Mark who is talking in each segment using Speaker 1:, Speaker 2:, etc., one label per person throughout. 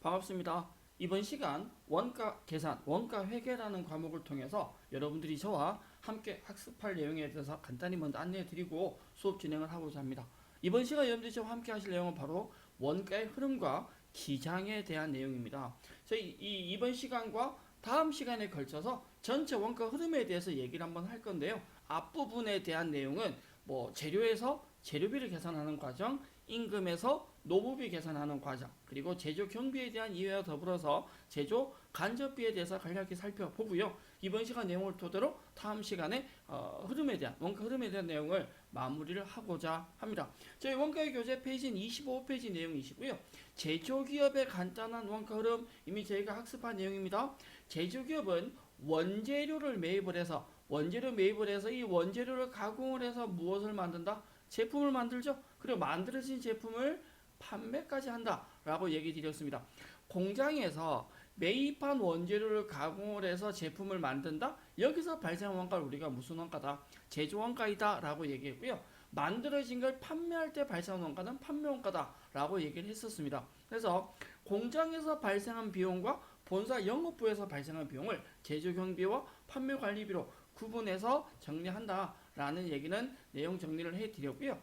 Speaker 1: 반갑습니다. 이번 시간 원가 계산, 원가 회계라는 과목을 통해서 여러분들이 저와 함께 학습할 내용에 대해서 간단히 먼저 안내해 드리고 수업 진행을 하고자 합니다. 이번 시간 여러분들이 저와 함께 하실 내용은 바로 원가의 흐름과 기장에 대한 내용입니다. 저희 이번 시간과 다음 시간에 걸쳐서 전체 원가 흐름에 대해서 얘기를 한번 할 건데요. 앞부분에 대한 내용은 재료에서 재료비를 계산하는 과정, 임금에서 노무비 계산하는 과정, 그리고 제조 경비에 대한 이해와 더불어서 제조 간접비에 대해서 간략히 살펴보고요. 이번 시간 내용을 토대로 다음 시간에 흐름에 대한 원가 흐름에 대한 내용을 마무리를 하고자 합니다. 저희 원가의 교재 페이지는 25페이지 내용이시고요. 제조기업의 간단한 원가 흐름 이미 저희가 학습한 내용입니다. 제조기업은 원재료를 매입을 해서 이 원재료를 가공을 해서 무엇을 만든다? 제품을 만들죠. 그리고 만들어진 제품을 판매까지 한다라고 얘기 드렸습니다. 공장에서 매입한 원재료를 가공을 해서 제품을 만든다. 여기서 발생한 원가를 우리가 무슨 원가다? 제조 원가이다 라고 얘기했고요. 만들어진 걸 판매할 때 발생한 원가는 판매 원가다 라고 얘기를 했었습니다. 그래서 공장에서 발생한 비용과 본사 영업부에서 발생한 비용을 제조 경비와 판매 관리비로 구분해서 정리한다 라는 얘기는 내용 정리를 해드렸고요.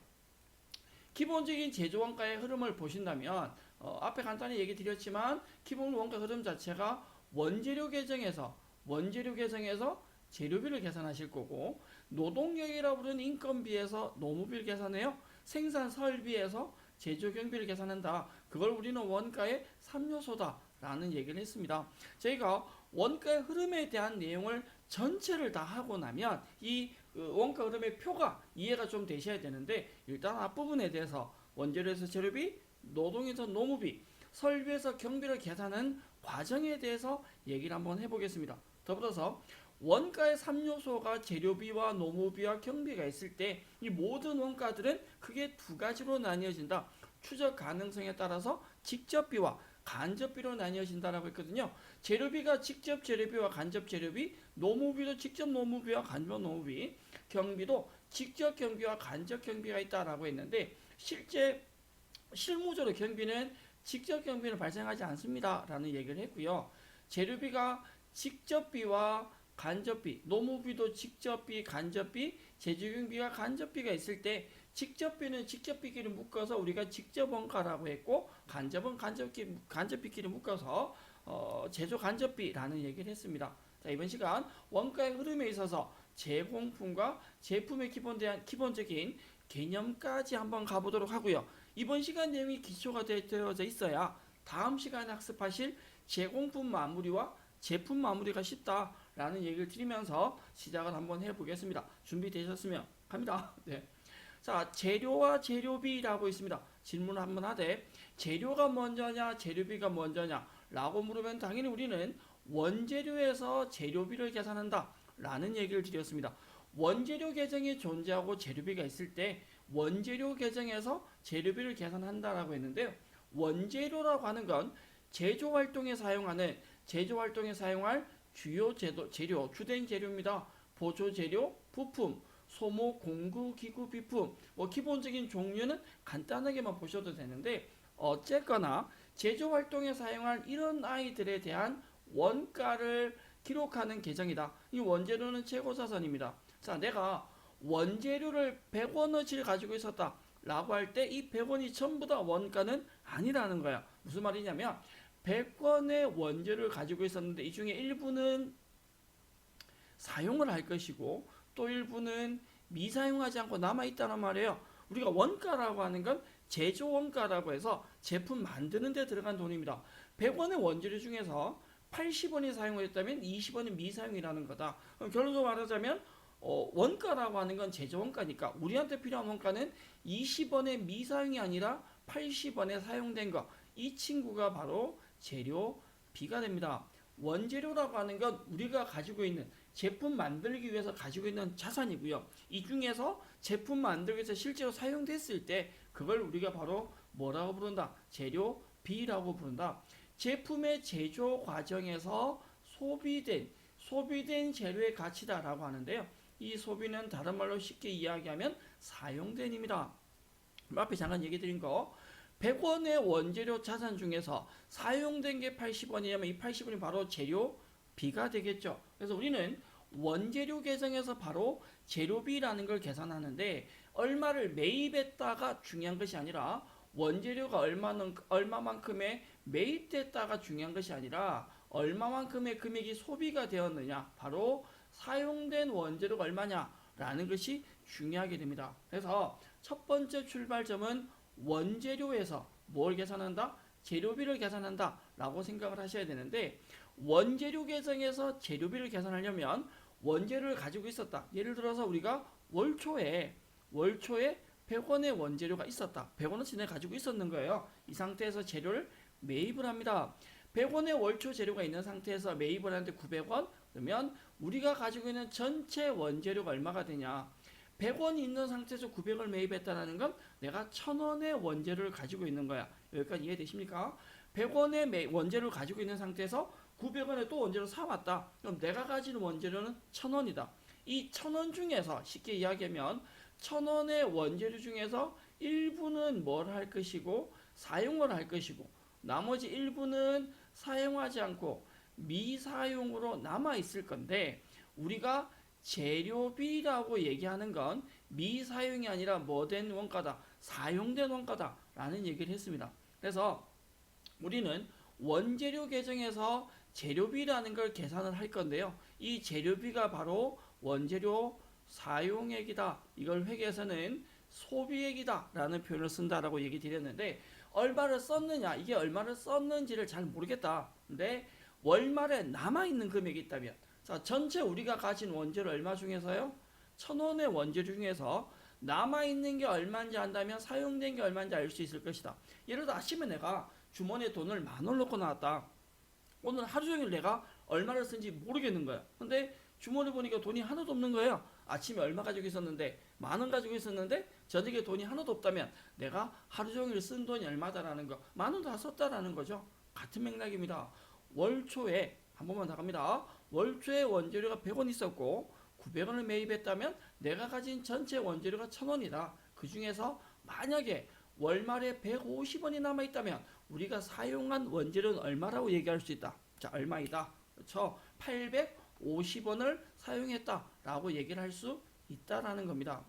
Speaker 1: 기본적인 제조 원가의 흐름을 보신다면 앞에 간단히 얘기 드렸지만 기본 원가 흐름 자체가 원재료 계정에서 재료비를 계산하실 거고, 노동력이라 부르는 인건비에서 노무비를 계산해요. 생산 설비에서 제조 경비를 계산한다. 그걸 우리는 원가의 3요소다 라는 얘기를 했습니다. 저희가 원가의 흐름에 대한 내용을 전체를 다 하고 나면 이 원가 흐름의 표가 이해가 좀 되셔야 되는데, 일단 앞부분에 대해서 원재료에서 재료비, 노동에서 노무비, 설비에서 경비를 계산하는 과정에 대해서 얘기를 한번 해보겠습니다. 더불어서 원가의 3요소가 재료비와 노무비와 경비가 있을 때 이 모든 원가들은 크게 두 가지로 나뉘어진다. 추적 가능성에 따라서 직접비와 간접비로 나뉘어진다라고 했거든요. 재료비가 직접 재료비와 간접 재료비, 노무비도 직접 노무비와 간접 노무비, 경비도 직접 경비와 간접 경비가 있다라고 했는데, 실무적으로 경비는 직접 경비는 발생하지 않습니다라는 얘기를 했고요. 재료비가 직접비와 간접비, 노무비도 직접비, 간접비, 제조경비가 간접비가 있을 때 직접비는 직접비끼리 묶어서 우리가 직접 원가라고 했고, 간접은 간접비끼리 묶어서 제조 간접비라는 얘기를 했습니다. 자, 이번 시간 원가의 흐름에 있어서 제공품과 제품의 기본적인 개념까지 한번 가보도록 하고요. 이번 시간 내용이 기초가 되어져 있어야 다음 시간에 학습하실 제공품 마무리와 제품 마무리가 쉽다라는 얘기를 드리면서 시작을 한번 해보겠습니다. 준비되셨으면 갑니다. 네. 자, 재료와 재료비라고 있습니다. 질문을 한번 하되, 재료가 먼저냐 재료비가 먼저냐 라고 물으면 당연히 우리는 원재료에서 재료비를 계산한다 라는 얘기를 드렸습니다. 원재료 계정이 존재하고 재료비가 있을 때 원재료 계정에서 재료비를 계산한다라고 했는데요. 원재료라고 하는 건 제조 활동에 사용할 주요 재료, 주된 재료입니다. 보조 재료, 부품, 소모, 공구, 기구, 비품, 기본적인 종류는 간단하게만 보셔도 되는데, 어쨌거나 제조 활동에 사용할 이런 아이들에 대한 원가를 기록하는 계정이다. 이 원재료는 최고자산입니다. 자, 내가 원재료를 100원어치를 가지고 있었다 라고 할 때 이 100원이 전부 다 원가는 아니라는 거야. 무슨 말이냐면 100원의 원재료를 가지고 있었는데 이 중에 일부는 사용을 할 것이고 또 일부는 미사용하지 않고 남아있다는 말이에요. 우리가 원가라고 하는 건 제조 원가라고 해서 제품 만드는 데 들어간 돈입니다. 100원의 원재료 중에서 80원이 사용했다면 20원은 미사용이라는 거다. 그럼 결론적으로 말하자면 원가라고 하는 건 제조 원가니까 우리한테 필요한 원가는 20원의 미사용이 아니라 80원에 사용된 거. 이 친구가 바로 재료비가 됩니다. 원재료라고 하는 건 우리가 가지고 있는 제품 만들기 위해서 가지고 있는 자산이고요. 이 중에서 제품 만들기 위해서 실제로 사용됐을 때 그걸 우리가 바로 뭐라고 부른다? 재료비라고 부른다. 제품의 제조 과정에서 소비된 재료의 가치다라고 하는데요. 이 소비는 다른 말로 쉽게 이야기하면 사용된입니다. 앞에 잠깐 얘기 드린 거, 100원의 원재료 자산 중에서 사용된 게 80원이냐면 이 80원이 바로 재료비가 되겠죠. 그래서 우리는 원재료 계정에서 바로 재료비라는 걸 계산하는데 얼마를 매입했다가 중요한 것이 아니라 원재료가 얼마만큼의 매입됐다가 중요한 것이 아니라 얼마만큼의 금액이 소비가 되었느냐, 바로 사용된 원재료가 얼마냐라는 것이 중요하게 됩니다. 그래서 첫 번째 출발점은 원재료에서 뭘 계산한다? 재료비를 계산한다 라고 생각을 하셔야 되는데, 원재료 계정에서 재료비를 계산하려면 원재료를 가지고 있었다. 예를 들어서 우리가 월초에 100원의 원재료가 있었다. 100원어치 내가 가지고 있었는 거예요. 이 상태에서 재료를 매입을 합니다. 100원의 월초 재료가 있는 상태에서 매입을 하는데 900원? 그러면 우리가 가지고 있는 전체 원재료가 얼마가 되냐? 100원이 있는 상태에서 900을 매입했다는 건 내가 1000원의 원재료를 가지고 있는 거야. 여기까지 이해되십니까? 100원의 원재료를 가지고 있는 상태에서 900원에 또 원재료를 사왔다. 그럼 내가 가지는 원재료는 1000원이다. 이 1000원 중에서 쉽게 이야기하면 1000원의 원재료 중에서 일부는 뭘 할 것이고 사용을 할 것이고 나머지 일부는 사용하지 않고 미사용으로 남아 있을 건데, 우리가 재료비라고 얘기하는 건 미사용이 아니라 뭐된 원가다, 사용된 원가다 라는 얘기를 했습니다. 그래서 우리는 원재료 계정에서 재료비라는 걸 계산을 할 건데요, 이 재료비가 바로 원재료 사용액이다, 이걸 회계에서는 소비액이다 라는 표현을 쓴다라고 얘기 드렸는데, 얼마를 썼느냐, 이게 얼마를 썼는지를 잘 모르겠다. 근데 월말에 남아있는 금액이 있다면, 자, 전체 우리가 가진 원재료 얼마 중에서요? 1000원의 원재료 중에서 남아있는 게 얼마인지 안다면 사용된 게 얼마인지 알 수 있을 것이다. 예를 들어 아침에 내가 주머니에 돈을 10,000원 넣고 나왔다. 오늘 하루 종일 내가 얼마를 쓴지 모르겠는 거야. 근데 주머니 보니까 돈이 하나도 없는 거예요. 아침에 얼마 가지고 있었는데, 10,000원 가지고 있었는데 저녁에 돈이 하나도 없다면 내가 하루 종일 쓴 돈이 얼마다라는 거, 10,000원 다 썼다라는 거죠. 같은 맥락입니다. 월초에 한 번만 더 갑니다. 월초에 원재료가 100원 있었고 900원을 매입했다면 내가 가진 전체 원재료가 1000원이다. 그 중에서 만약에 월말에 150원이 남아있다면 우리가 사용한 원재료는 얼마라고 얘기할 수 있다. 자, 얼마이다. 그렇죠? 850원을 사용했다라고 얘기를 할 수 있다라는 겁니다.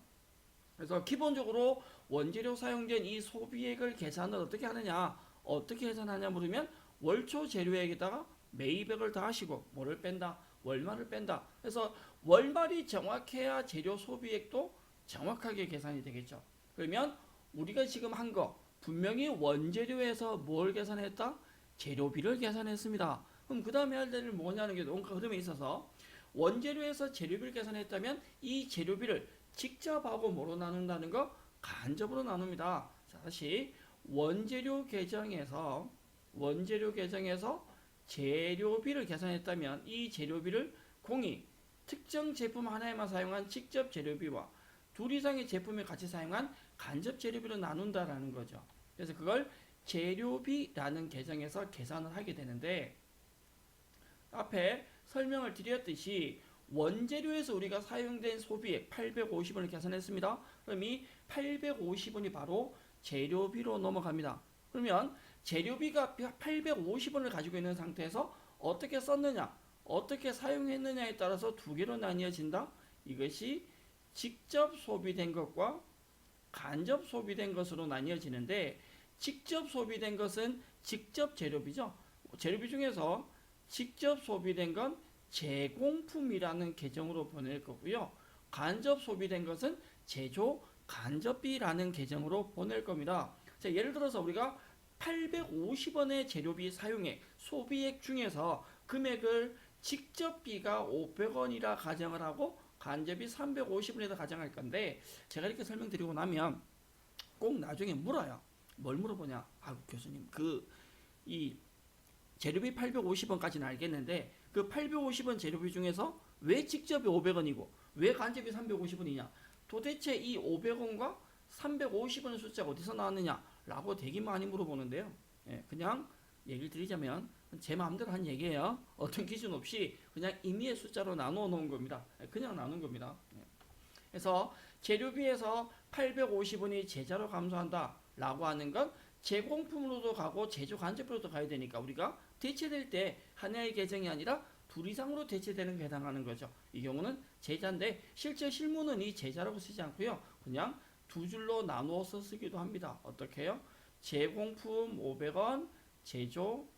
Speaker 1: 그래서 기본적으로 원재료 사용된 이 소비액을 계산을 어떻게 하느냐, 어떻게 계산하냐 물으면 월초 재료액에다가 매입액을 더하시고 뭐를 뺀다? 월말을 뺀다. 그래서 월말이 정확해야 재료 소비액도 정확하게 계산이 되겠죠. 그러면 우리가 지금 한 거 분명히 원재료에서 뭘 계산했다? 재료비를 계산했습니다. 그럼 그 다음에 할 일은 뭐냐는 게 원가 흐름에 있어서, 원재료에서 재료비를 계산했다면 이 재료비를 직접하고 뭐로 나눈다는 거? 간접으로 나눕니다. 자, 다시 원재료 계정에서 재료비를 계산했다면 이 재료비를 공이 특정 제품 하나에만 사용한 직접 재료비와 둘 이상의 제품에 같이 사용한 간접 재료비로 나눈다라는 거죠. 그래서 그걸 재료비라는 계정에서 계산을 하게 되는데, 앞에 설명을 드렸듯이 원재료에서 우리가 사용된 소비액 850원을 계산했습니다. 그럼 이 850원이 바로 재료비로 넘어갑니다. 그러면 재료비가 850원을 가지고 있는 상태에서 어떻게 썼느냐, 어떻게 사용했느냐에 따라서 두 개로 나뉘어진다. 이것이 직접 소비된 것과 간접 소비된 것으로 나뉘어지는데, 직접 소비된 것은 직접 재료비죠. 재료비 중에서 직접 소비된 건 제공품이라는 계정으로 보낼 거고요. 간접 소비된 것은 제조 간접비라는 계정으로 보낼 겁니다. 자, 예를 들어서 우리가 850원의 재료비 사용액, 소비액 중에서 금액을 직접비가 500원이라 가정을 하고 간접비 350원에다 가정할 건데, 제가 이렇게 설명드리고 나면 꼭 나중에 물어요. 뭘 물어보냐? 아, 교수님, 이 재료비 850원까지는 알겠는데 그 850원 재료비 중에서 왜 직접이 500원이고 왜 간접이 350원이냐? 도대체 이 500원과 350원의 숫자가 어디서 나왔느냐? 라고 되게 많이 물어보는데요. 그냥 얘기를 드리자면 제 마음대로 한 얘기예요. 어떤 기준 없이 그냥 임의의 숫자로 나누어 놓은 겁니다. 그냥 나눈 겁니다. 그래서 재료비에서 850원이 제자로 감소한다 라고 하는 건 제공품으로도 가고 제조 간접으로도 가야 되니까 우리가 대체될 때 하나의 계정이 아니라 둘 이상으로 대체되는 게 해당하는 거죠. 이 경우는 제자인데 실제 실무는 이 제자라고 쓰지 않고요. 그냥 두 줄로 나누어서 쓰기도 합니다. 어떻게 해요? 제공품 500원, 제조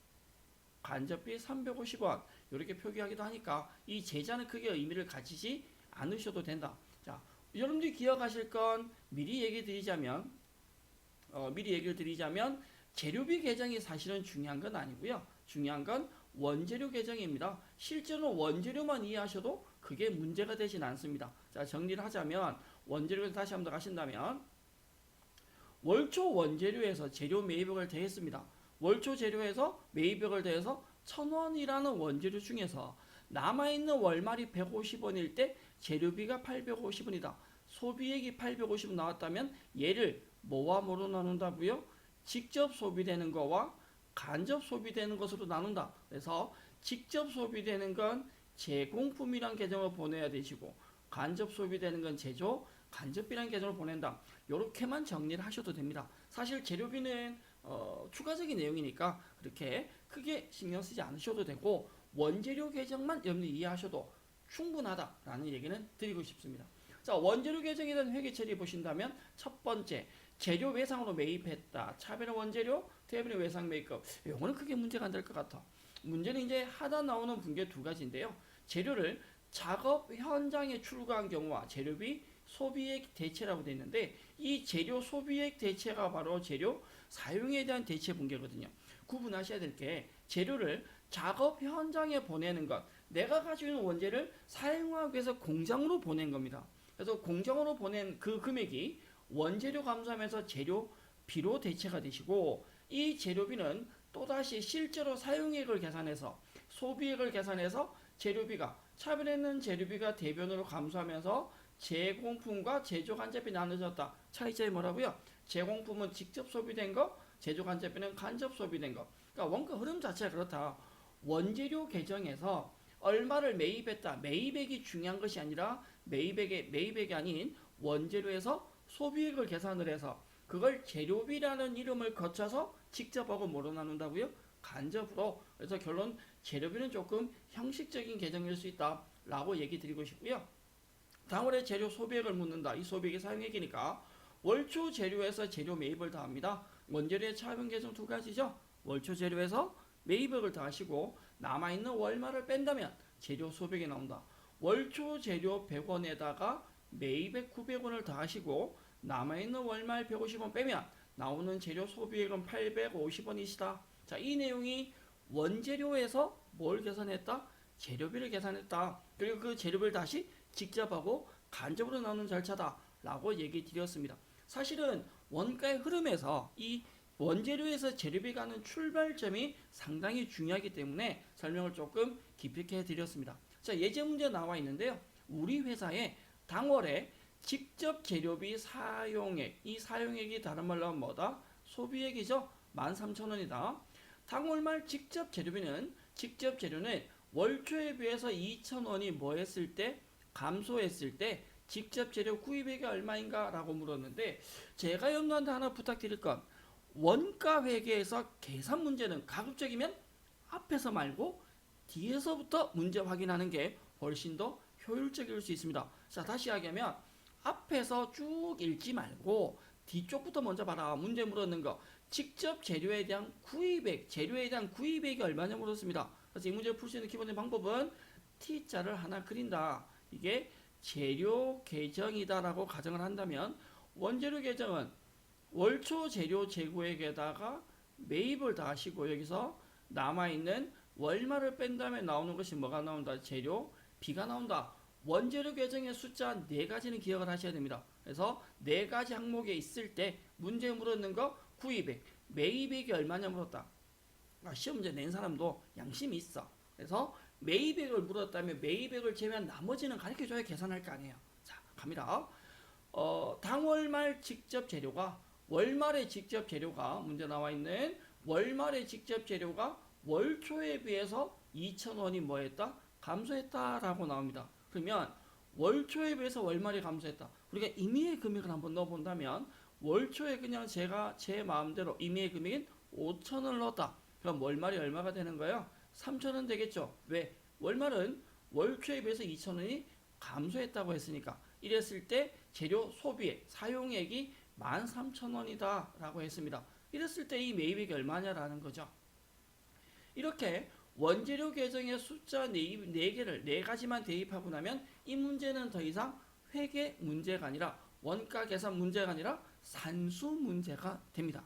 Speaker 1: 간접비 350원 이렇게 표기하기도 하니까 이 제자는 크게 의미를 가지지 않으셔도 된다. 자, 여러분들이 기억하실 건 미리 얘기를 드리자면 재료비 계정이 사실은 중요한 건 아니고요. 중요한 건 원재료 계정입니다. 실제로 원재료만 이해하셔도 그게 문제가 되진 않습니다. 자, 정리를 하자면 원재료에서 다시 한번 더 가신다면 월초 원재료에서 재료 매입액을 더했습니다. 월초 재료에서 매입액을 더해서 1,000원이라는 원재료 중에서 남아있는 월말이 150원일 때 재료비가 850원이다. 소비액이 850원 나왔다면 얘를 뭐와 뭐로 나눈다고요? 직접 소비되는 거와 간접 소비되는 것으로 나눈다. 그래서 직접 소비되는 건 제공품이란 계정을 보내야 되시고 간접 소비되는 건 제조, 간접비란 계정을 보낸다. 이렇게만 정리를 하셔도 됩니다. 사실 재료비는 추가적인 내용이니까 그렇게 크게 신경 쓰지 않으셔도 되고 원재료 계정만 여러분이 이해하셔도 충분하다라는 얘기는 드리고 싶습니다. 자, 원재료 계정에 대한 회계 처리 보신다면 첫 번째, 재료 외상으로 매입했다. 차별화 원재료, 대변의 외상 매입금. 이거는 크게 문제가 안 될 것 같아. 문제는 이제 하단 나오는 분계 두 가지인데요. 재료를 작업 현장에 출고한 경우와 재료비 소비액 대체라고 되어 있는데 이 재료 소비액 대체가 바로 재료 사용에 대한 대체 분계거든요. 구분하셔야 될 게 재료를 작업 현장에 보내는 것, 내가 가지고 있는 원재를 사용하기 위해서 공장으로 보낸 겁니다. 그래서 공장으로 보낸 그 금액이 원재료 감소하면서 재료비로 대체가 되시고 이 재료비는 또다시 실제로 사용액을 계산해서 소비액을 계산해서 재료비가 차별했는 재료비가 대변으로 감소하면서 제공품과 제조 간접비 나눠졌다. 차이점이 뭐라고요? 제공품은 직접 소비된 거, 제조 간접비는 간접 소비된 거. 그러니까 원가 흐름 자체가 그렇다. 원재료 계정에서 얼마를 매입했다. 매입액이 중요한 것이 아니라 매입액이 아닌 원재료에서 소비액을 계산을 해서 그걸 재료비라는 이름을 거쳐서 직접 하고 뭐로 나눈다고요? 간접으로. 그래서 결론 재료비는 조금 형식적인 계정일 수 있다라고 얘기 드리고 싶고요. 다음으로 재료 소비액을 묻는다. 이 소비액이 사용액이니까 월초 재료에서 재료 매입을 더합니다. 원재료의 차변 계정 두 가지죠. 월초 재료에서 매입액을 더하시고 남아있는 월말을 뺀다면 재료 소비액이 나온다. 월초 재료 100원에다가 매입액 900원을 더하시고 남아있는 월말 150원 빼면 나오는 재료 소비액은 850원이시다. 자, 이 내용이 원재료에서 뭘 계산했다? 재료비를 계산했다. 그리고 그 재료비를 다시 직접 하고 간접으로 나오는 절차다라고 얘기 드렸습니다. 사실은 원가의 흐름에서 이 원재료에서 재료비 가는 출발점이 상당히 중요하기 때문에 설명을 조금 깊이 해드렸습니다. 자, 예제 문제 나와 있는데요. 우리 회사에 당월에 직접 재료비 사용액, 이 사용액이 다른 말로 하면 뭐다? 소비액이죠. 13,000원이다. 당월 말 직접 재료는 월초에 비해서 2,000원이 뭐 했을 때? 감소했을 때 직접 재료 구입액이 얼마인가 라고 물었는데 제가 여러분한테 하나 부탁드릴 건 원가 회계에서 계산 문제는 가급적이면 앞에서 말고 뒤에서부터 문제 확인하는 게 훨씬 더 효율적일 수 있습니다. 자, 다시 이야기하면 앞에서 쭉 읽지 말고 뒤쪽부터 먼저 봐라. 문제 물었는 거. 직접 재료에 대한 구입액이 얼마냐 물었습니다. 그래서 이 문제를 풀 수 있는 기본적인 방법은 T자를 하나 그린다. 이게 재료 계정이다라고 가정을 한다면 원재료 계정은 월초 재료 재고액에다가 매입을 다 하시고 여기서 남아있는 월말을 뺀 다음에 나오는 것이 뭐가 나온다? 재료 B가 나온다. 원재료 계정의 숫자 4가지는 기억을 하셔야 됩니다. 그래서 4가지 항목에 있을 때 문제 물었는 거 구입액, 매입액이 얼마냐 물었다. 시험 문제 낸 사람도 양심이 있어. 그래서 매입액을 물었다면 매입액을 제외한 나머지는 가르쳐줘야 계산할 거 아니에요. 자, 갑니다. 당월말 직접 재료가 월말의 직접 재료가 문제 나와 있는 월말의 직접 재료가 월초에 비해서 2,000원이 뭐했다? 감소했다라고 나옵니다. 그러면 월초에 비해서 월말이 감소했다. 우리가 임의의 금액을 한번 넣어본다면 월초에 그냥 제가 제 마음대로 임의의 금액인 5천원을 넣었다. 그럼 월말이 얼마가 되는 거예요? 3천원 되겠죠. 왜? 월말은 월초에 비해서 2천원이 감소했다고 했으니까. 이랬을 때 재료 소비액, 사용액이 13,000원이다 라고 했습니다. 이랬을 때 이 매입액이 얼마냐라는 거죠. 이렇게 원재료 계정에 숫자 4개를 4가지만 대입하고 나면 이 문제는 더 이상 회계 문제가 아니라 원가 계산 문제가 아니라 산수 문제가 됩니다.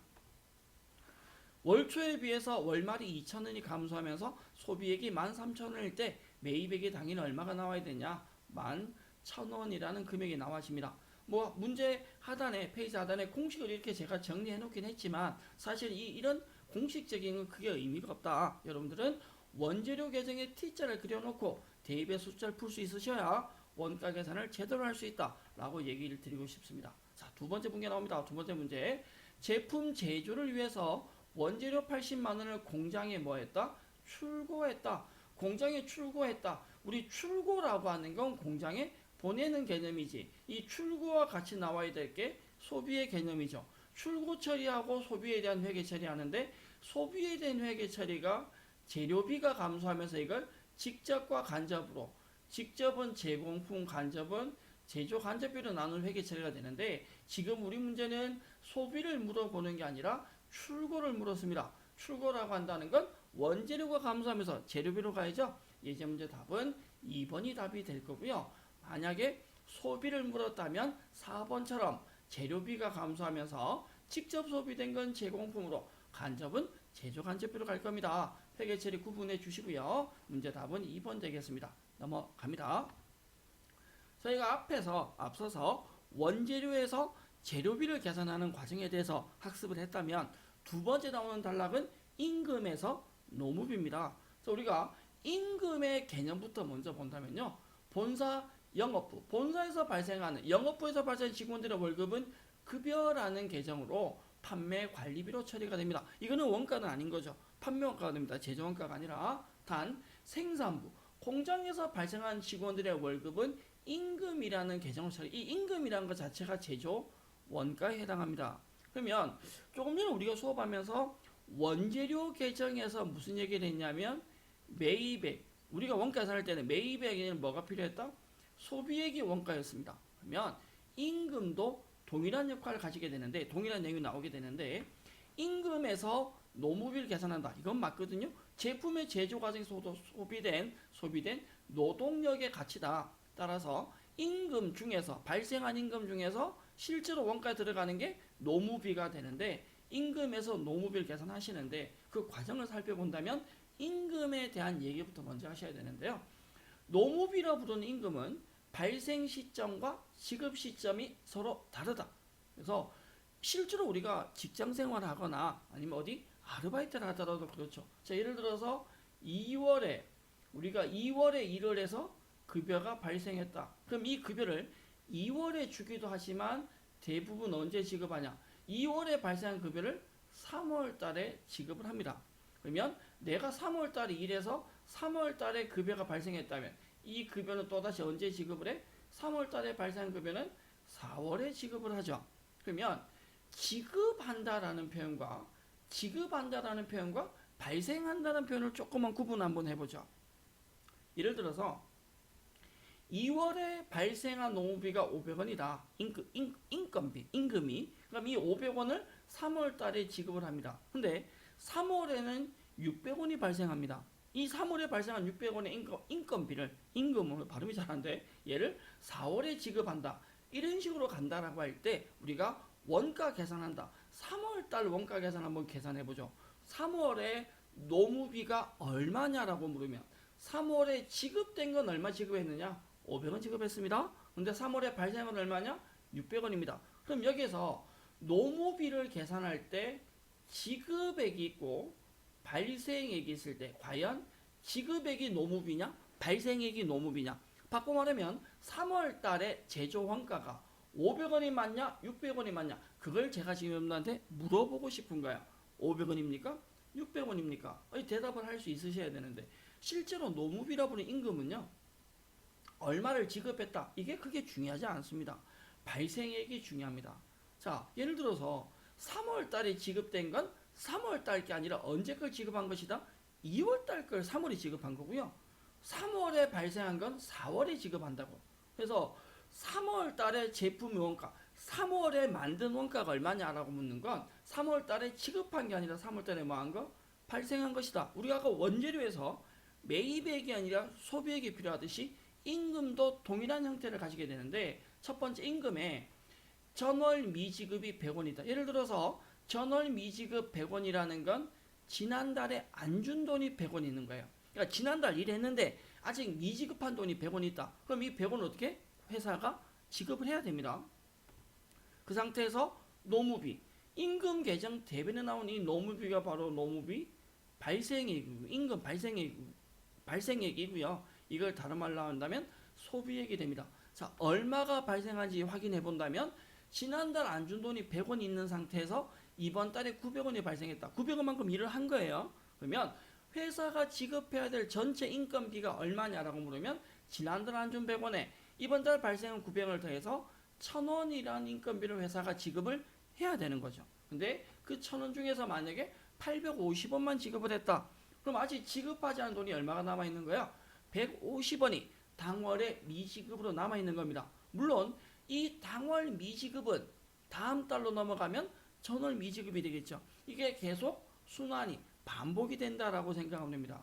Speaker 1: 월초에 비해서 월말이 2천원이 감소하면서 소비액이 13,000원일 때 매입액이 당연히 얼마가 나와야 되냐? 11,000원이라는 금액이 나와집니다. 뭐 문제 하단에 페이지 하단에 공식을 이렇게 제가 정리해 놓긴 했지만 사실 이런 공식적인 건 크게 의미가 없다. 여러분들은 원재료 계정에 T자를 그려놓고 대입의 숫자를 풀 수 있으셔야 원가 계산을 제대로 할 수 있다라고 얘기를 드리고 싶습니다. 자, 두 번째 문제 나옵니다. 두 번째 문제. 제품 제조를 위해서 원재료 80만 원을 공장에 뭐 했다? 출고했다. 공장에 출고했다. 우리 출고라고 하는 건 공장에 보내는 개념이지. 이 출고와 같이 나와야 될 게 소비의 개념이죠. 출고 처리하고 소비에 대한 회계 처리하는데 소비에 대한 회계 처리가 재료비가 감소하면서 이걸 직접과 간접으로, 직접은 제공품, 간접은 제조 간접비로 나눈 회계 처리가 되는데 지금 우리 문제는 소비를 물어보는 게 아니라 출고를 물었습니다. 출고라고 한다는 건 원재료가 감소하면서 재료비로 가야죠. 예제 문제 답은 2번이 답이 될 거고요. 만약에 소비를 물었다면 4번처럼 재료비가 감소하면서 직접 소비된 건 제공품으로, 간접은 제조 간접비로 갈 겁니다. 회계 처리 구분해 주시고요. 문제 답은 2번 되겠습니다. 넘어갑니다. 저희가 앞서서 원재료에서 재료비를 계산하는 과정에 대해서 학습을 했다면 두 번째 나오는 단락은 임금에서 노무비입니다. 그래서 우리가 임금의 개념부터 먼저 본다면요. 본사, 영업부, 본사에서 발생하는, 영업부에서 발생하는 직원들의 월급은 급여라는 계정으로 판매 관리비로 처리가 됩니다. 이거는 원가는 아닌 거죠. 판매 원가가 됩니다. 제조 원가가 아니라. 단 생산부, 공장에서 발생한 직원들의 월급은 임금이라는 계정을 처리. 이 임금이라는 것 자체가 제조 원가에 해당합니다. 그러면 조금 전에 우리가 수업하면서 원재료 계정에서 무슨 얘기를 했냐면 매입액, 우리가 원가 계산할 때는 매입액에는 뭐가 필요했다? 소비액이 원가였습니다. 그러면 임금도 동일한 역할을 가지게 되는데, 동일한 내용이 나오게 되는데, 임금에서 노무비를 계산한다. 이건 맞거든요. 제품의 제조 과정에서 소비된 노동력의 가치다. 따라서 임금 중에서, 발생한 임금 중에서 실제로 원가에 들어가는 게 노무비가 되는데, 임금에서 노무비를 계산하시는데 그 과정을 살펴본다면 임금에 대한 얘기부터 먼저 하셔야 되는데요. 노무비라 부르는 임금은 발생 시점과 지급 시점이 서로 다르다. 그래서 실제로 우리가 직장 생활을 하거나 아니면 어디 아르바이트를 하더라도 그렇죠. 자, 예를 들어서 2월에 우리가 2월에 일을 해서 급여가 발생했다. 그럼 이 급여를 2월에 주기도 하지만 대부분 언제 지급하냐? 2월에 발생한 급여를 3월 달에 지급을 합니다. 그러면 내가 3월 달에 일해서 3월 달에 급여가 발생했다면 이 급여는 또다시 언제 지급을 해? 3월 달에 발생한 급여는 4월에 지급을 하죠. 그러면 지급한다라는 표현과 발생한다는 표현을 조금만 구분 한번 해보죠. 예를 들어서 2월에 발생한 노무비가 500원이다. 임금이. 그럼 이 500원을 3월 달에 지급을 합니다. 근데 3월에는 600원이 발생합니다. 이 3월에 발생한 600원의 임금을 발음이 잘 안 돼. 얘를 4월에 지급한다. 이런 식으로 간다라고 할 때 우리가 원가 계산한다. 3월 달 원가 계산 한번 계산해 보죠. 3월에 노무비가 얼마냐라고 물으면 3월에 지급된 건 얼마 지급했느냐? 500원 지급했습니다. 근데 3월에 발생한 건 얼마냐? 600원입니다. 그럼 여기서 노무비를 계산할 때 지급액이 있고 발생액이 있을 때 과연 지급액이 노무비냐? 발생액이 노무비냐? 바꿔 말하면 3월 달에 제조 원가가 500원이 맞냐? 600원이 맞냐? 그걸 제가 지금 여러분한테 물어보고 싶은 거야. 500원입니까? 600원입니까? 대답을 할 수 있으셔야 되는데 실제로 노무비라 부르는 임금은요. 얼마를 지급했다. 이게 크게 중요하지 않습니다. 발생액이 중요합니다. 자, 예를 들어서 3월 달에 지급된 건 3월 달 게 아니라 언제 걸 지급한 것이다? 2월 달 걸 3월에 지급한 거고요. 3월에 발생한 건 4월에 지급한다고. 그래서 3월 달에 제품 원가, 3월에 만든 원가가 얼마냐라고 묻는 건 3월 달에 지급한 게 아니라 3월 달에 뭐 한 거? 발생한 것이다. 우리가 아까 원재료에서 매입액이 아니라 소비액이 필요하듯이 임금도 동일한 형태를 가지게 되는데 첫 번째 임금에 전월 미지급이 100원이다. 예를 들어서 전월 미지급 100원이라는 건 지난달에 안 준 돈이 100원 있는 거예요. 그러니까 지난달 일했는데 아직 미지급한 돈이 100원 있다. 그럼 이 100원 어떻게? 회사가 지급을 해야 됩니다. 그 상태에서 노무비, 임금 계정 대변에 나온 이 노무비가 바로 노무비 발생액이고 임금 발생액이고요. 이걸 다른 말로 한다면 소비액이 됩니다. 자, 얼마가 발생한지 확인해 본다면 지난달 안 준 돈이 100원 있는 상태에서 이번 달에 900원이 발생했다. 900원만큼 일을 한 거예요. 그러면 회사가 지급해야 될 전체 인건비가 얼마냐라고 물으면 지난달 안 준 100원에 이번 달 발생한 900원을 더해서 1000원이라는 인건비를 회사가 지급을 해야 되는 거죠. 근데 그 1000원 중에서 만약에 850원만 지급을 했다. 그럼 아직 지급하지 않은 돈이 얼마가 남아있는 거야? 150원이 당월에 미지급으로 남아있는 겁니다. 물론 이 당월 미지급은 다음 달로 넘어가면 전월 미지급이 되겠죠. 이게 계속 순환이 반복이 된다라고 생각하면 됩니다.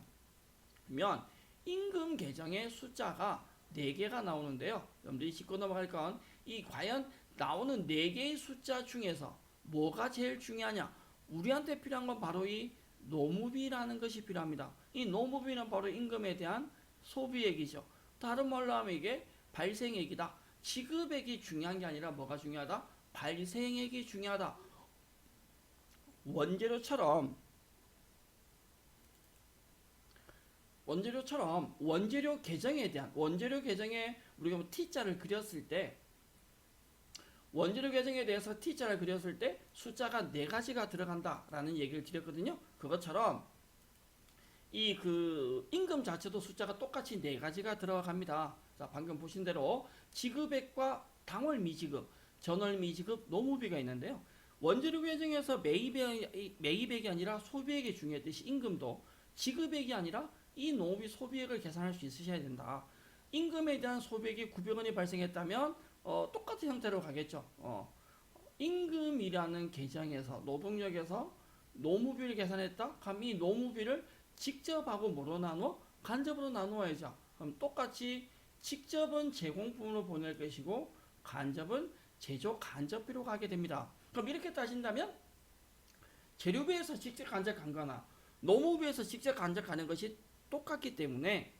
Speaker 1: 그러면 임금 계정의 숫자가 4개가 나오는데요. 여러분들이 짚고 넘어갈 건 이 과연 나오는 4개의 숫자 중에서 뭐가 제일 중요하냐? 우리한테 필요한 건 바로 이 노무비라는 것이 필요합니다. 이 노무비는 바로 임금에 대한 소비액이죠. 다른 말로 하면 이게 발생액이다. 지급액이 중요한 게 아니라 뭐가 중요하다? 발생액이 중요하다. 원재료처럼 원재료 계정에 대한 원재료 계정에 우리가 뭐 T자를 그렸을 때 원재료 계정에 대해서 T자를 그렸을 때 숫자가 4가지가 들어간다라는 얘기를 드렸거든요. 그것처럼 이 그 임금 자체도 숫자가 똑같이 4가지가 들어갑니다. 자, 방금 보신 대로 지급액과 당월 미지급, 전월 미지급, 노무비가 있는데요. 원재료 계정에서 매입액이 아니라 소비액이 중요했듯이 임금도 지급액이 아니라 이 노무비 소비액을 계산할 수 있으셔야 된다. 임금에 대한 소비액이 900원이 발생했다면 똑같은 형태로 가겠죠. 임금이라는 계정에서 노동력에서 노무비를 계산했다? 그럼 이 노무비를 직접하고 뭐로 나누어? 간접으로 나누어야죠. 그럼 똑같이 직접은 제공품으로 보낼 것이고 간접은 제조 간접비로 가게 됩니다. 그럼 이렇게 따진다면 재료비에서 직접 간접 간 거나 노무비에서 직접 간접 가는 것이 똑같기 때문에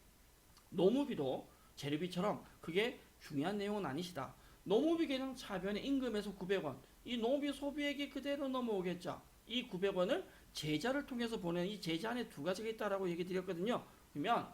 Speaker 1: 노무비도 재료비처럼 그게 중요한 내용은 아니시다. 노무비 계정 차변의 임금에서 900원. 이 노무비 소비액이 그대로 넘어오겠죠. 이 900원을 제자를 통해서 보내는 이 제자 안에 2가지가 있다라고 얘기 드렸거든요. 그러면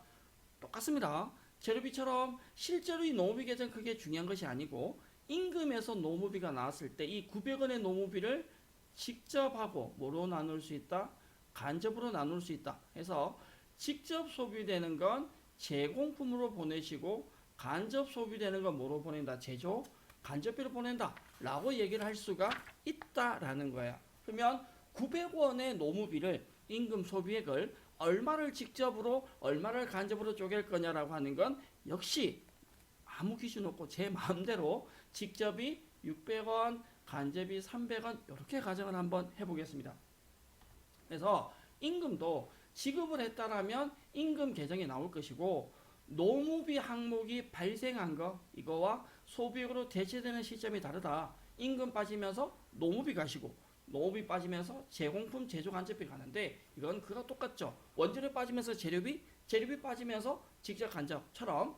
Speaker 1: 똑같습니다. 재료비처럼 실제로 이 노무비 계정 그게 중요한 것이 아니고 임금에서 노무비가 나왔을 때 이 900원의 노무비를 직접 하고 뭐로 나눌 수 있다? 간접으로 나눌 수 있다. 해서 직접 소비되는 건 제공품으로 보내시고 간접 소비되는 건 뭐로 보낸다? 제조 간접비로 보낸다 라고 얘기를 할 수가 있다라는 거야. 그러면 900원의 노무비를 임금 소비액을 얼마를 직접으로 얼마를 간접으로 쪼갤 거냐라고 하는 건 역시 아무 기준 없고 제 마음대로 직접이 600원 간접이 300원 이렇게 가정을 한번 해보겠습니다. 그래서 임금도 지급을 했다라면 임금 계정이 나올 것이고 노무비 항목이 발생한 거 이거와 소비액으로 대체되는 시점이 다르다. 임금 빠지면서 노무비 가시고 노무비 빠지면서 제공품 제조 간접비 가는데 이건 그거 똑같죠. 원재료 빠지면서 재료비, 재료비 빠지면서 직접 간접처럼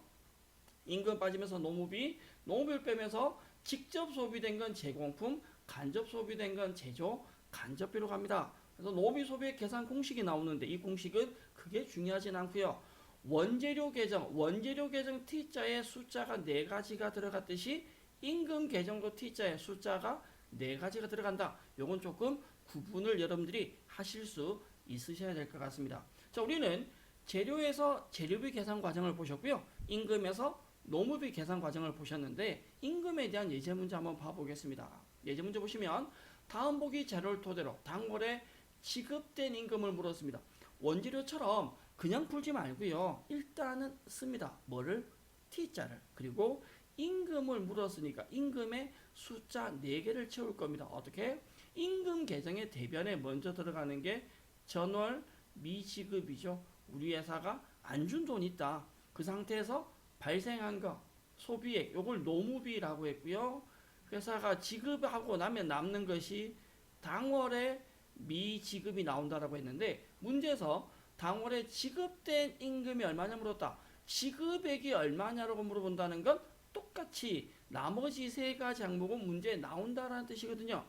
Speaker 1: 임금 빠지면서 노무비, 노무비를 빼면서 직접 소비된 건 제공품, 간접 소비된 건 제조 간접비로 갑니다. 그래서 노무비 소비액 계산 공식이 나오는데 이 공식은 크게 중요하진 않고요. 원재료 계정 T자에 숫자가 4가지가 들어갔듯이 임금 계정도 T자에 숫자가 4가지가 들어간다. 요건 조금 구분을 여러분들이 하실 수 있으셔야 될 것 같습니다. 자, 우리는 재료에서 재료비 계산 과정을 보셨고요. 임금에서 노무비 계산 과정을 보셨는데 임금에 대한 예제 문제 한번 봐보겠습니다. 예제 문제 보시면 다음 보기 자료를 토대로 당월에 지급된 임금을 물었습니다. 원재료처럼 그냥 풀지 말고요. 일단은 씁니다. 뭐를? T자를. 그리고 임금을 물었으니까 임금의 숫자 4개를 채울 겁니다. 어떻게? 임금 계정의 대변에 먼저 들어가는 게 전월 미지급이죠. 우리 회사가 안 준 돈 있다. 그 상태에서 발생한 거 소비액 요걸 노무비라고 했고요. 회사가 지급하고 나면 남는 것이 당월에 미지급이 나온다라고 했는데 문제에서 당월에 지급된 임금이 얼마냐 물었다. 지급액이 얼마냐라고 물어본다는 건 똑같이 나머지 세 가지 항목은 문제에 나온다라는 뜻이거든요.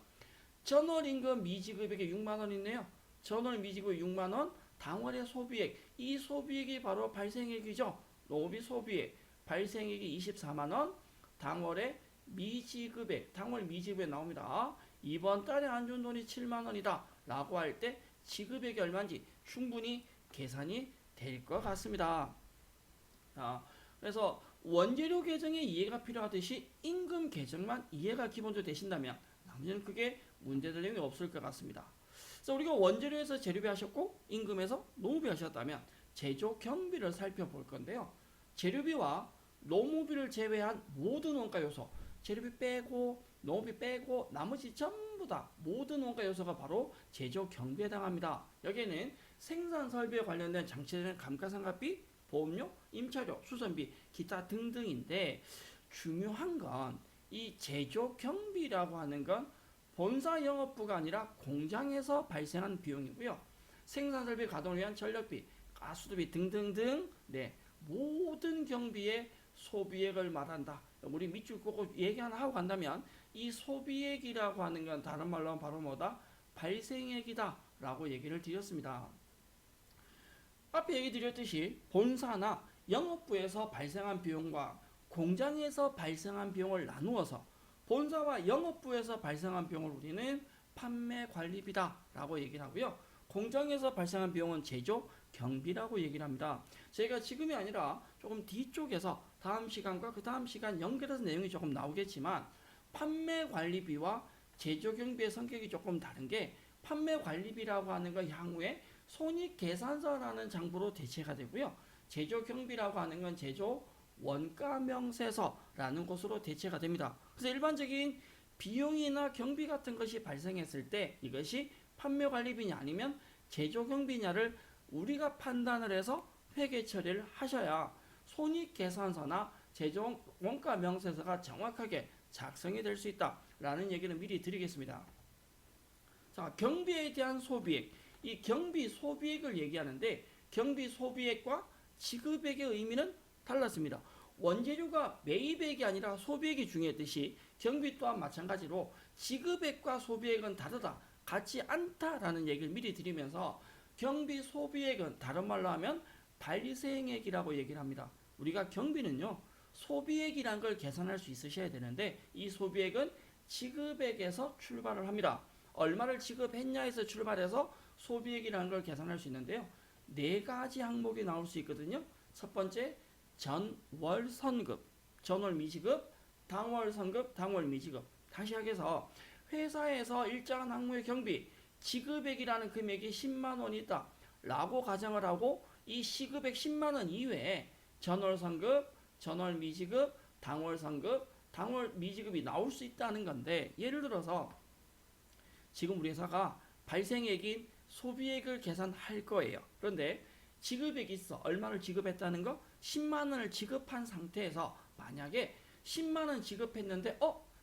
Speaker 1: 전월 임금 미지급액이 6만 원 있네요. 전월 미지급 6만 원, 당월의 소비액. 이 소비액이 바로 발생액이죠. 노비 소비액. 발생액이 24만 원, 당월의 미지급액, 당월 미지급에 나옵니다. 이번 달에 안 준 돈이 7만 원이다 라고 할 때 지급액이 얼마인지 충분히 계산이 될 것 같습니다. 그래서 원재료 계정의 이해가 필요하듯이 임금 계정만 이해가 기본적으로 되신다면 나머지는 크게 문제될 내용이 없을 것 같습니다. 그래서 우리가 원재료에서 재료비 하셨고 임금에서 노무비 하셨다면 제조 경비를 살펴볼 건데요. 재료비와 노무비를 제외한 모든 원가 요소, 재료비 빼고 노무비 빼고 나머지 전부 다 모든 원가 요소가 바로 제조 경비에 해당합니다. 여기에는 생산 설비에 관련된 장치에 대한 감가상각비, 보험료, 임차료, 수선비, 기타 등등인데 중요한 건 이 제조 경비라고 하는 건 본사 영업부가 아니라 공장에서 발생한 비용이고요. 생산 설비 가동을 위한 전력비, 가수도비 등등등 모든 경비의 소비액을 말한다. 우리 밑줄 끄고 얘기 하나 하고 간다면 이 소비액이라고 하는 건 다른 말로 하면 바로 뭐다? 발생액이다 라고 얘기를 드렸습니다. 앞에 얘기 드렸듯이 본사나 영업부에서 발생한 비용과 공장에서 발생한 비용을 나누어서 본사와 영업부에서 발생한 비용을 우리는 판매관리비다 라고 얘기를 하고요. 공장에서 발생한 비용은 제조 경비라고 얘기를 합니다. 저희가 지금이 아니라 조금 뒤쪽에서 다음 시간과 그 다음 시간 연결해서 내용이 조금 나오겠지만 판매관리비와 제조 경비의 성격이 조금 다른 게 판매관리비라고 하는 건 향후에 손익계산서라는 장부로 대체가 되고요. 제조 경비라고 하는 건 제조 원가명세서라는 것으로 대체가 됩니다. 그래서 일반적인 비용이나 경비 같은 것이 발생했을 때 이것이 판매관리비냐 아니면 제조경비냐를 우리가 판단을 해서 회계 처리를 하셔야 손익계산서나 제조 원가명세서가 정확하게 작성이 될 수 있다라는 얘기는 미리 드리겠습니다. 자, 경비에 대한 소비액. 이 경비 소비액을 얘기하는데 경비 소비액과 지급액의 의미는 달랐습니다. 원재료가 매입액이 아니라 소비액이 중요했듯이 경비 또한 마찬가지로 지급액과 소비액은 다르다. 같지 않다라는 얘기를 미리 드리면서 경비 소비액은 다른 말로 하면 발생액이라고 얘기를 합니다. 우리가 경비는요. 소비액이란 걸 계산할 수 있으셔야 되는데 이 소비액은 지급액에서 출발을 합니다. 얼마를 지급했냐에서 출발해서 소비액이라는 걸 계산할 수 있는데요. 4가지 항목이 나올 수 있거든요. 첫 번째 전월 선급, 전월 미지급, 당월 선급, 당월 미지급. 다시 하게서 회사에서 일정한 항목의 경비 지급액이라는 금액이 10만 원이 있다 라고 가정을 하고 이 시급액 10만 원 이외에 전월 선급, 전월 미지급, 당월 선급, 당월 미지급이 나올 수 있다는 건데 예를 들어서 지금 우리 회사가 발생액인 소비액을 계산할 거예요. 그런데 지급액이 있어. 얼마를 지급했다는 거? 10만 원을 지급한 상태에서 만약에 10만 원 지급했는데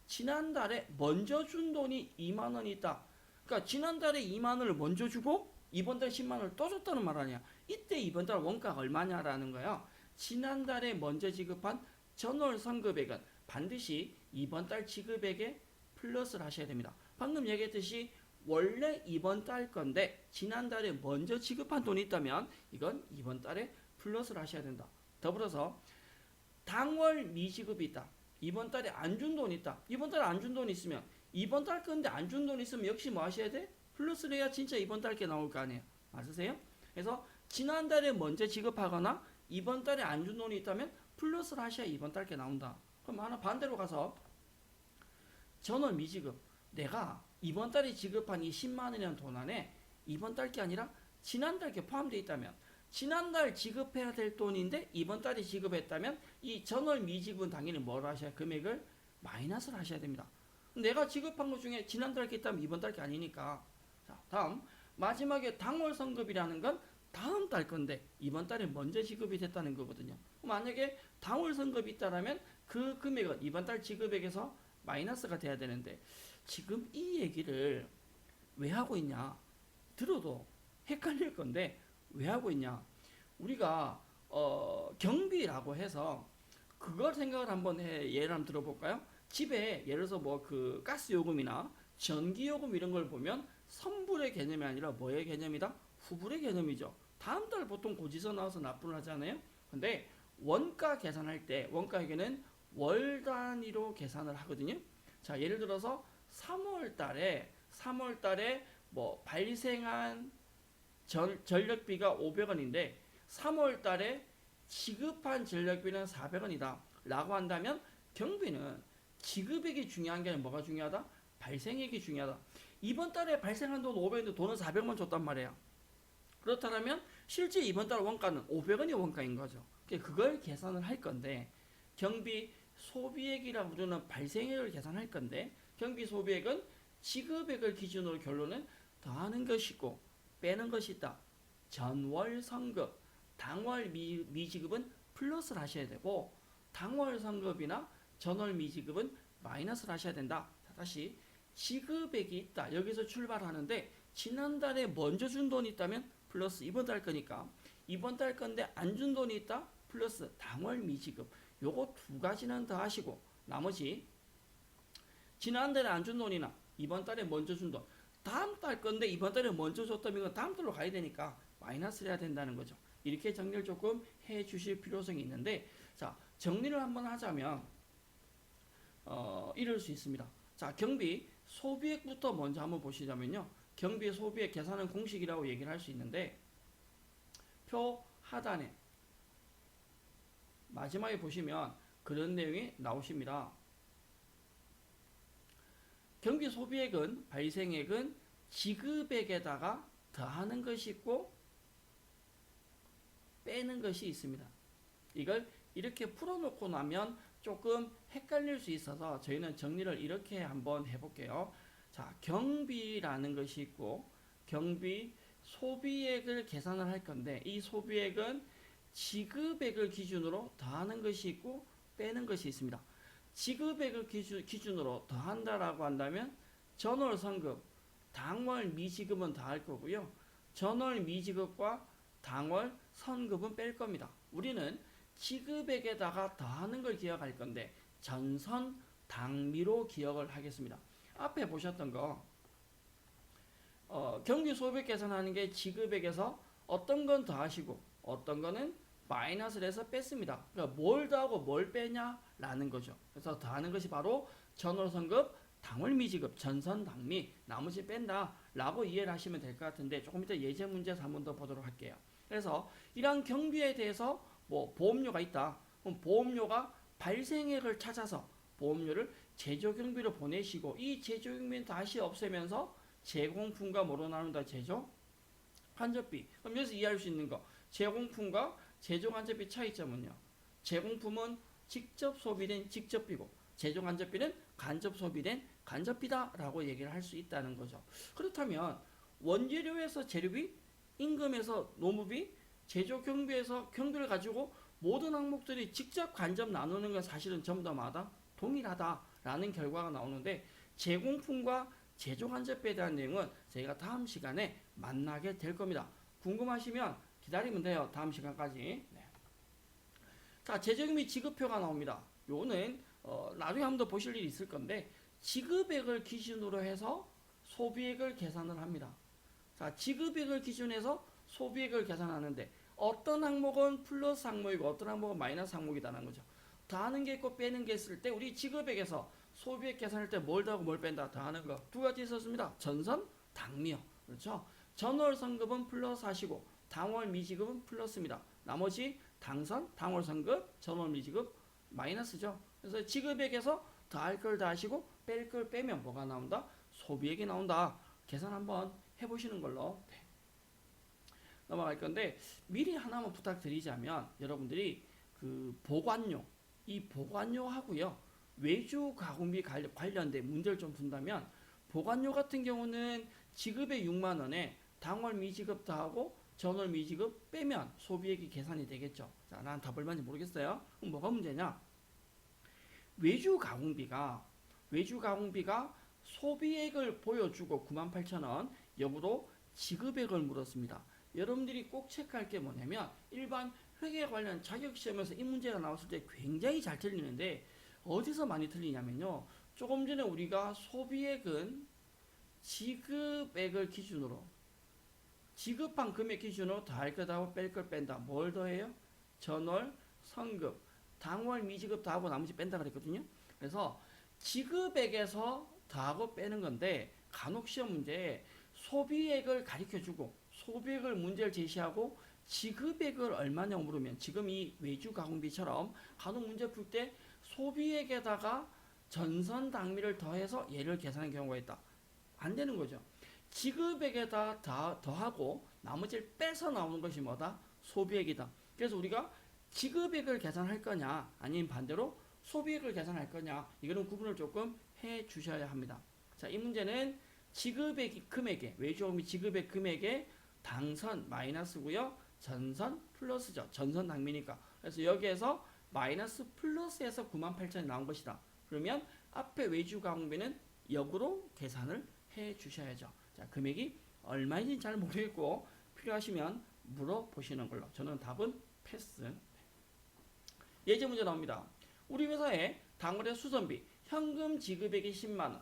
Speaker 1: 지난달에 먼저 준 돈이 2만 원이 있다. 그러니까 지난달에 2만 원을 먼저 주고 이번 달 10만 원을 또 줬다는 말 아니야. 이때 이번 달 원가가 얼마냐라는 거예요. 지난달에 먼저 지급한 전월 선급액은 반드시 이번 달 지급액에 플러스를 하셔야 됩니다. 방금 얘기했듯이 원래 이번 달 건데 지난달에 먼저 지급한 돈이 있다면 이건 이번 달에 플러스를 하셔야 된다. 더불어서 당월 미지급이 있다. 이번 달에 안 준 돈이 있다. 이번 달에 안 준 돈이 있으면 이번 달 건데 안 준 돈이 있으면 역시 뭐 하셔야 돼? 플러스를 해야 진짜 이번 달 게 나올 거 아니에요. 맞으세요? 그래서 지난달에 먼저 지급하거나 이번 달에 안 준 돈이 있다면 플러스를 하셔야 이번 달 게 나온다. 그럼 하나 반대로 가서 전월 미지급. 내가 이번 달에 지급한 이 10만 원이라는 돈 안에 이번 달 게 아니라 지난달 게 포함되어 있다면, 지난달 지급해야 될 돈인데 이번 달에 지급했다면 이 전월 미지급은 당연히 뭘 하셔야, 금액을 마이너스를 하셔야 됩니다. 내가 지급한 것 중에 지난달 게 있다면 이번 달 게 아니니까. 자, 다음 마지막에 당월 성급이라는 건 다음 달 건데 이번 달에 먼저 지급이 됐다는 거거든요. 만약에 당월 성급이 있다라면 그 금액은 이번 달 지급액에서 마이너스가 돼야 되는데, 지금 이 얘기를 왜 하고 있냐 들어도 헷갈릴 건데 왜 하고 있냐, 우리가 경비라고 해서 그걸 생각을 한번 예를 한번 들어볼까요? 집에 예를 들어서 뭐 그 가스 요금이나 전기 요금 이런 걸 보면 선불의 개념이 아니라 뭐의 개념이다? 후불의 개념이죠. 다음 달 보통 고지서 나와서 납부를 하잖아요. 근데 원가 계산할 때 원가에게는 월 단위로 계산을 하거든요. 자, 예를 들어서 3월 달에 뭐 발생한 전력비가 500원인데 3월 달에 지급한 전력비는 400원이다 라고 한다면, 경비는 지급액이 중요한 게 아니라 뭐가 중요하다? 발생액이 중요하다. 이번 달에 발생한 돈 500원인데 돈은 400원 줬단 말이에요. 그렇다면 실제 이번 달 원가는 500원이 원가인 거죠. 그걸 계산을 할 건데, 경비 소비액이라고 부르는 발생액을 계산할 건데, 경비 소비액은 지급액을 기준으로 결론은 더하는 것이고 빼는 것이 있다. 전월 성급, 당월 미지급은 플러스를 하셔야 되고, 당월 성급이나 전월 미지급은 마이너스를 하셔야 된다. 다시 지급액이 있다. 여기서 출발하는데 지난달에 먼저 준 돈이 있다면 플러스 이번 달 거니까, 이번 달 건데 안 준 돈이 있다 플러스 당월 미지급. 요거 두 가지는 더 하시고, 나머지 지난달에 안 준 돈이나 이번 달에 먼저 준 돈, 다음 달 건데 이번 달에 먼저 줬다면 이건 다음 달로 가야 되니까 마이너스를 해야 된다는 거죠. 이렇게 정리를 조금 해 주실 필요성이 있는데, 자, 정리를 한번 하자면 이럴 수 있습니다. 자, 경비 소비액부터 먼저 한번 보시자면요, 경비 소비액 계산은 공식이라고 얘기를 할 수 있는데, 표 하단에 마지막에 보시면 그런 내용이 나오십니다. 경비 소비액은, 발생액은 지급액에다가 더하는 것이 있고 빼는 것이 있습니다. 이걸 이렇게 풀어놓고 나면 조금 헷갈릴 수 있어서 저희는 정리를 이렇게 한번 해볼게요. 자, 경비라는 것이 있고 경비 소비액을 계산을 할 건데, 이 소비액은 지급액을 기준으로 더하는 것이 있고 빼는 것이 있습니다. 지급액을 기준으로 더한다라고 한다면 전월 성급, 당월 미지급은 더할 거고요. 전월 미지급과 당월 선급은 뺄 겁니다. 우리는 지급액에다가 더하는 걸 기억할 건데 전선 당미로 기억을 하겠습니다. 앞에 보셨던 거 경비 소비액 계산하는 게 지급액에서 어떤 건 더하시고 어떤 거는 마이너스를 해서 뺐습니다. 그러니까 뭘 더하고 뭘 빼냐라는 거죠. 그래서 더하는 것이 바로 전월 선급, 당월 미지급, 전선 당미, 나머지 뺀다라고 이해를 하시면 될 것 같은데, 조금 이따 예제 문제에서 한 번 더 보도록 할게요. 그래서 이러한 경비에 대해서 뭐 보험료가 있다. 그럼 보험료가 발생액을 찾아서 보험료를 제조경비로 보내시고, 이 제조경비는 다시 없애면서 제공품과 뭐로 나눈다? 제조 간접비. 그럼 여기서 이해할 수 있는 거, 제공품과 제조 간접비 차이점은요, 제공품은 직접 소비된 직접비고 제조 간접비는 간접 소비된 간접비다라고 얘기를 할 수 있다는 거죠. 그렇다면 원재료에서 재료비, 임금에서 노무비, 제조 경비에서 경비를 가지고 모든 항목들이 직접 간접 나누는 건 사실은 전부 다마다 동일하다라는 결과가 나오는데, 제공품과 제조 간접비에 대한 내용은 저희가 다음 시간에 만나게 될 겁니다. 궁금하시면 기다리면 돼요. 다음 시간까지. 네. 자, 제조경비 지급표가 나옵니다. 요거는 나중에 한번 더 보실 일이 있을 건데, 지급액을 기준으로 해서 소비액을 계산을 합니다. 자, 지급액을 기준해서 소비액을 계산하는데 어떤 항목은 플러스 항목이고 어떤 항목은 마이너스 항목이다라는 거죠. 더하는 게 있고 빼는 게 있을 때 우리 지급액에서 소비액 계산할 때 뭘 더하고 뭘 뺀다? 더하는 거 두 가지 있었습니다. 전선, 당미요. 그렇죠? 전월 선급은 플러스 하시고 당월 미지급은 플러스입니다. 나머지 당선, 당월 선급, 전월 미지급 마이너스죠. 그래서 지급액에서 더할 걸 더하시고 뺄 걸 빼면 뭐가 나온다? 소비액이 나온다. 계산 한번 해보시는 걸로 넘어갈 건데 미리 하나만 부탁드리자면 여러분들이 그 보관료 이 보관료하고요 외주 가공비 관련된 문제를 좀 푼다면 보관료 같은 경우는 지급의 6만 원에 당월 미지급 더하고 전월 미지급 빼면 소비액이 계산이 되겠죠. 자, 난 답을 맞는지 모르겠어요. 그럼 뭐가 문제냐? 외주 가공비가 소비액을 보여주고 98,000원 역으로 지급액을 물었습니다. 여러분들이 꼭 체크할 게 뭐냐면 일반 회계 관련 자격시험에서 이 문제가 나왔을 때 굉장히 잘 틀리는데 어디서 많이 틀리냐면요. 조금 전에 우리가 소비액은 지급액을 기준으로 지급한 금액 기준으로 더할 것하고 뺄 걸 뺀다. 뭘 더해요? 전월, 성급, 당월 미지급 더하고 나머지 뺀다 그랬거든요. 그래서 지급액에서 더하고 빼는 건데 간혹 시험 문제에 소비액을 가르쳐주고 소비액을 문제를 제시하고 지급액을 얼마냐고 물으면 지금 이 외주 가공비처럼 간혹 문제 풀 때 소비액에다가 전선 당미를 더해서 얘를 계산하는 경우가 있다. 안 되는 거죠. 지급액에다 더하고 나머지를 빼서 나오는 것이 뭐다? 소비액이다. 그래서 우리가 지급액을 계산할 거냐 아니면 반대로 소비액을 계산할 거냐 이거는 구분을 조금 해 주셔야 합니다. 자, 이 문제는 지급액 금액에 외주가공비 지급액 금액에 당선 마이너스고요. 전선 플러스죠. 전선 당미니까. 그래서 여기에서 마이너스 플러스에서 98,000이 나온 것이다. 그러면 앞에 외주가공비는 역으로 계산을 해 주셔야죠. 자, 금액이 얼마인지 잘 모르겠고 필요하시면 물어보시는 걸로. 저는 답은 패스. 예제 문제 나옵니다. 우리 회사에 당월의 수선비 현금 지급액이 10만원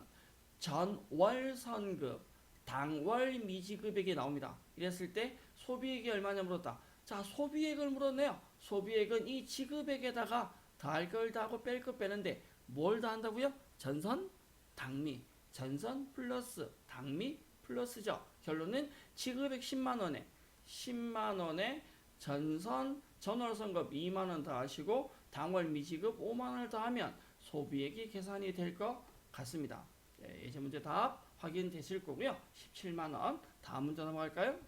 Speaker 1: 전월 선급 당월 미지급액이 나옵니다. 이랬을 때 소비액이 얼마냐 물었다. 자, 소비액을 물었네요. 소비액은 이 지급액에다가 더할 걸 더하고 뺄 걸 빼는데 뭘 더한다고요? 전선 당미 전선 플러스 당미 플러스죠. 결론은 지급액 10만원에 전선 전월 선급 2만원 더하시고 당월 미지급 5만원을 더하면 소비액이 계산이 될 것 같습니다. 예제 문제 답 확인되실 거고요. 17만원. 다음 문제 넘어갈까요?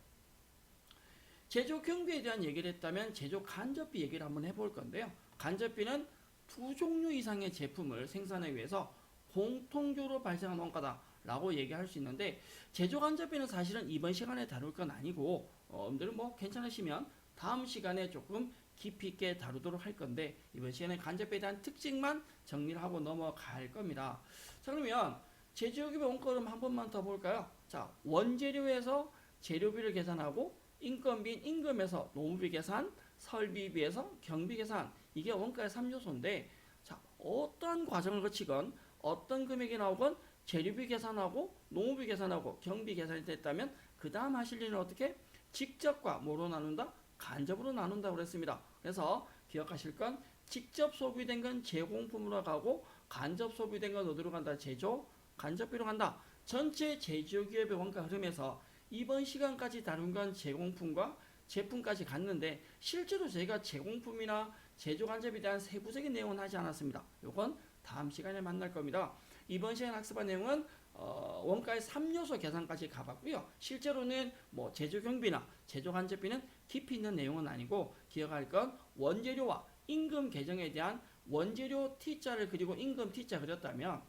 Speaker 1: 제조 경비에 대한 얘기를 했다면 제조 간접비 얘기를 한번 해볼 건데요. 간접비는 두 종류 이상의 제품을 생산하기 위해서 공통적으로 발생한 원가다라고 얘기할 수 있는데 제조 간접비는 사실은 이번 시간에 다룰 건 아니고 여러분들은 뭐 괜찮으시면 다음 시간에 조금 깊이 있게 다루도록 할 건데 이번 시간에 간접비에 대한 특징만 정리를 하고 넘어갈 겁니다. 자, 그러면 제조기업의 원가를 한 번만 더 볼까요? 자, 원재료에서 재료비를 계산하고 인건비인 임금에서 노무비 계산, 설비비에서 경비 계산 이게 원가의 3요소인데 자, 어떤 과정을 거치건 어떤 금액이 나오건 재료비 계산하고 노무비 계산하고 경비 계산이 됐다면 그 다음 하실 일은 어떻게? 직접과 뭐로 나눈다? 간접으로 나눈다고 그랬습니다. 그래서 기억하실 건 직접 소비된 건 제공품으로 가고 간접 소비된 건 어디로 간다? 제조 간접비로 간다. 전체 제조기업의 원가 흐름에서 이번 시간까지 다룬 건 제공품과 제품까지 갔는데 실제로 저희가 제공품이나 제조 간접에 대한 세부적인 내용은 하지 않았습니다. 이건 다음 시간에 만날 겁니다. 이번 시간 학습한 내용은 원가의 3요소 계산까지 가봤고요. 실제로는 뭐 제조 경비나 제조 간접비는 깊이 있는 내용은 아니고 기억할 건 원재료와 임금 계정에 대한 원재료 T자를 그리고 임금 T자 그렸다면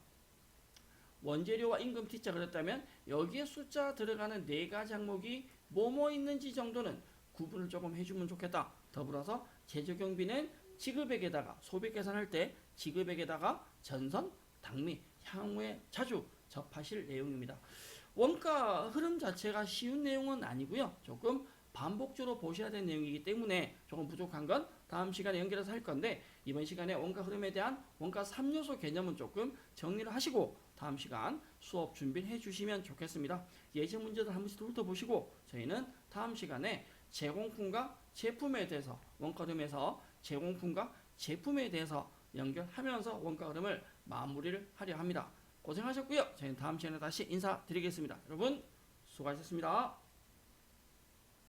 Speaker 1: 원재료와 임금 T자 그렸다면 여기에 숫자 들어가는 네 가지 항목이 뭐뭐 있는지 정도는 구분을 조금 해주면 좋겠다. 더불어서 제조 경비는 지급액에다가 소비 계산할 때 지급액에다가 전선, 당미, 향후에 자주 접하실 내용입니다. 원가 흐름 자체가 쉬운 내용은 아니고요. 조금 반복적으로 보셔야 되는 내용이기 때문에 조금 부족한 건 다음 시간에 연결해서 할 건데 이번 시간에 원가 흐름에 대한 원가 3요소 개념은 조금 정리를 하시고 다음 시간 수업 준비를 해주시면 좋겠습니다. 예제 문제들 한 번씩 훑어보시고 저희는 다음 시간에 제공품과 제품에 대해서 원가 흐름에서 제공품과 제품에 대해서 연결하면서 원가 흐름을 마무리를 하려 합니다. 고생하셨고요. 저희는 다음 시간에 다시 인사드리겠습니다. 여러분 수고하셨습니다.